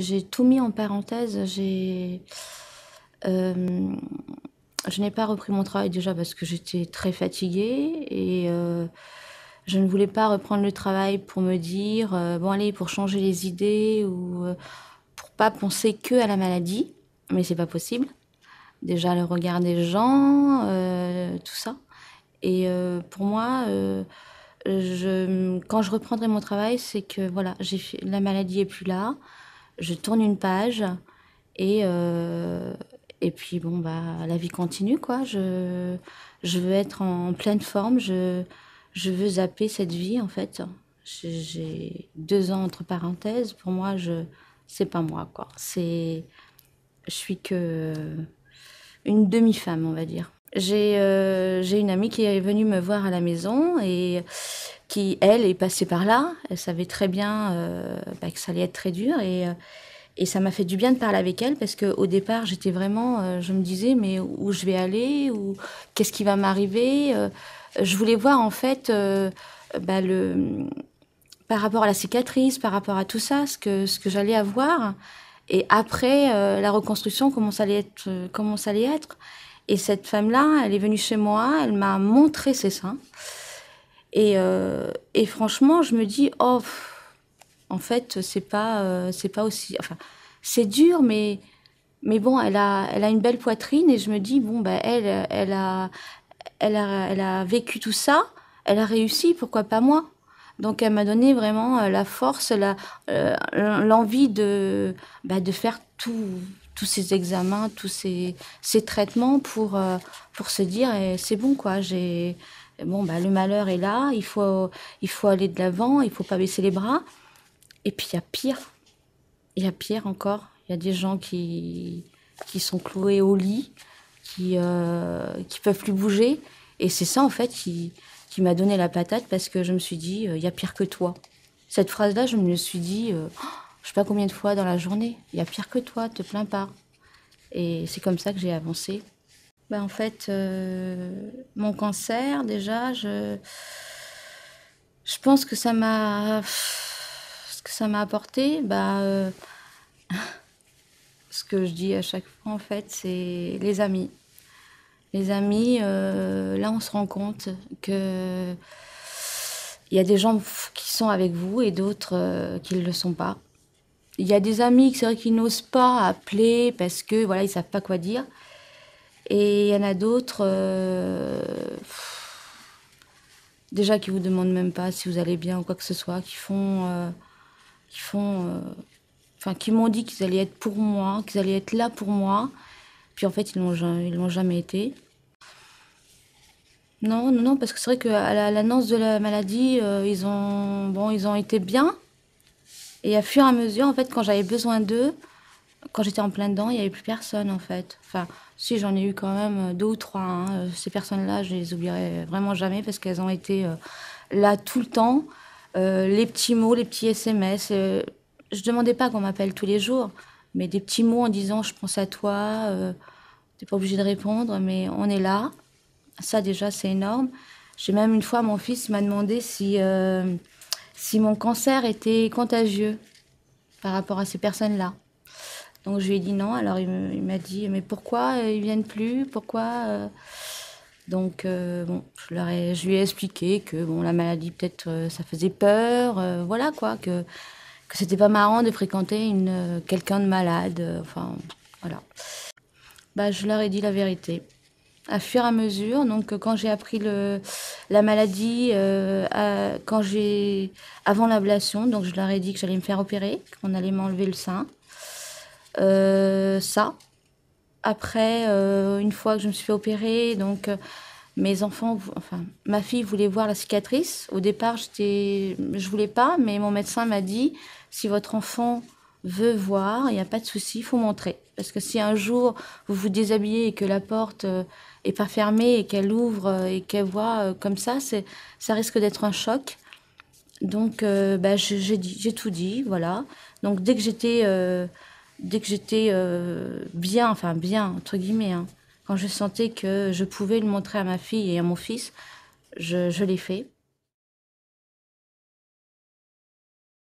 J'ai tout mis en parenthèse. Euh, je n'ai pas repris mon travail déjà parce que j'étais très fatiguée et je ne voulais pas reprendre le travail pour me dire bon allez pour changer les idées ou pour pas penser que à la maladie, mais c'est pas possible. Déjà le regard des gens, tout ça. Et pour moi, quand je reprendrai mon travail, c'est que voilà, la maladie est plus là. Je tourne une page et, euh, et puis bon, bah, la vie continue, quoi. Je veux être en pleine forme, je veux zapper cette vie, en fait. J'ai 2 ans entre parenthèses. Pour moi, c'est pas moi, quoi. Je suis que une demi-femme, on va dire. J'ai une amie qui est venue me voir à la maison et qui, elle, est passée par là. Elle savait très bien bah, que ça allait être très dur et ça m'a fait du bien de parler avec elle parce qu'au départ, j'étais vraiment, je me disais, mais où je vais aller, ou qu'est-ce qui va m'arriver. Je voulais voir en fait, bah, par rapport à la cicatrice, par rapport à tout ça, ce que j'allais avoir. Et après, la reconstruction, comment ça allait être. Et cette femme-là, elle est venue chez moi, elle m'a montré ses seins. Et franchement, je me dis, oh, en fait, c'est pas aussi. Enfin, c'est dur, mais bon, elle a une belle poitrine et je me dis, bon, ben, elle a vécu tout ça, elle a réussi, pourquoi pas moi? Donc, elle m'a donné vraiment la force, l'envie de faire tous ces examens, ces traitements pour se dire, c'est bon, quoi, bon, bah, le malheur est là, il faut aller de l'avant, il faut pas baisser les bras. Et puis, il y a pire encore. Il y a des gens qui sont cloués au lit, qui peuvent plus bouger. Et c'est ça, en fait, qui m'a donné la patate parce que je me suis dit, il y a pire que toi. Cette phrase-là, je me le suis dit, je sais pas combien de fois dans la journée. Il y a pire que toi, te plains pas. Et c'est comme ça que j'ai avancé. Ben, en fait, mon cancer, déjà, je pense que ce que ça m'a apporté, ce que je dis à chaque fois, en fait, c'est les amis. Les amis, là, on se rend compte que il y a des gens qui sont avec vous et d'autres qui ne le sont pas. Il y a des amis, c'est vrai qu'ils n'osent pas appeler parce que voilà, ils savent pas quoi dire. Et il y en a d'autres, déjà qui vous demandent même pas si vous allez bien ou quoi que ce soit, qui font, enfin, qui m'ont dit qu'ils allaient être pour moi, qu'ils allaient être là pour moi. Puis en fait, ils l'ont jamais été. Non, non, non, parce que c'est vrai qu'à l'annonce de la maladie, ils ont été bien. Et à fur et à mesure, en fait, quand j'avais besoin d'eux, quand j'étais en plein dedans, il n'y avait plus personne, en fait. Enfin, si, j'en ai eu quand même 2 ou 3, hein. Ces personnes-là, je les oublierai vraiment jamais parce qu'elles ont été là tout le temps. Les petits mots, les petits SMS. Je demandais pas qu'on m'appelle tous les jours, mais des petits mots en disant je pense à toi. T'es pas obligé de répondre, mais on est là. Ça, déjà, c'est énorme. J'ai même une fois, mon fils m'a demandé si mon cancer était contagieux par rapport à ces personnes-là. Donc, je lui ai dit non. Alors, il m'a dit, mais pourquoi ils viennent plus? Pourquoi Donc, bon, je lui ai expliqué que bon, la maladie, peut-être, ça faisait peur. Voilà, quoi. Que c'était pas marrant de fréquenter quelqu'un de malade. Enfin, voilà. Bah, je leur ai dit la vérité. À fur et à mesure. Donc, quand j'ai appris la maladie, avant l'ablation, donc je leur ai dit que j'allais me faire opérer, qu'on allait m'enlever le sein. Ça. Après, une fois que je me suis fait opérer, donc mes enfants, enfin, ma fille voulait voir la cicatrice. Au départ, je voulais pas, mais mon médecin m'a dit, si votre enfant veut voir, il n'y a pas de souci, il faut montrer. Parce que si un jour vous vous déshabillez et que la porte est pas fermée et qu'elle ouvre et qu'elle voit comme ça risque d'être un choc. Donc, bah, j'ai tout dit, voilà. Donc, dès que j'étais bien, enfin bien entre guillemets, hein, quand je sentais que je pouvais le montrer à ma fille et à mon fils, je l'ai fait.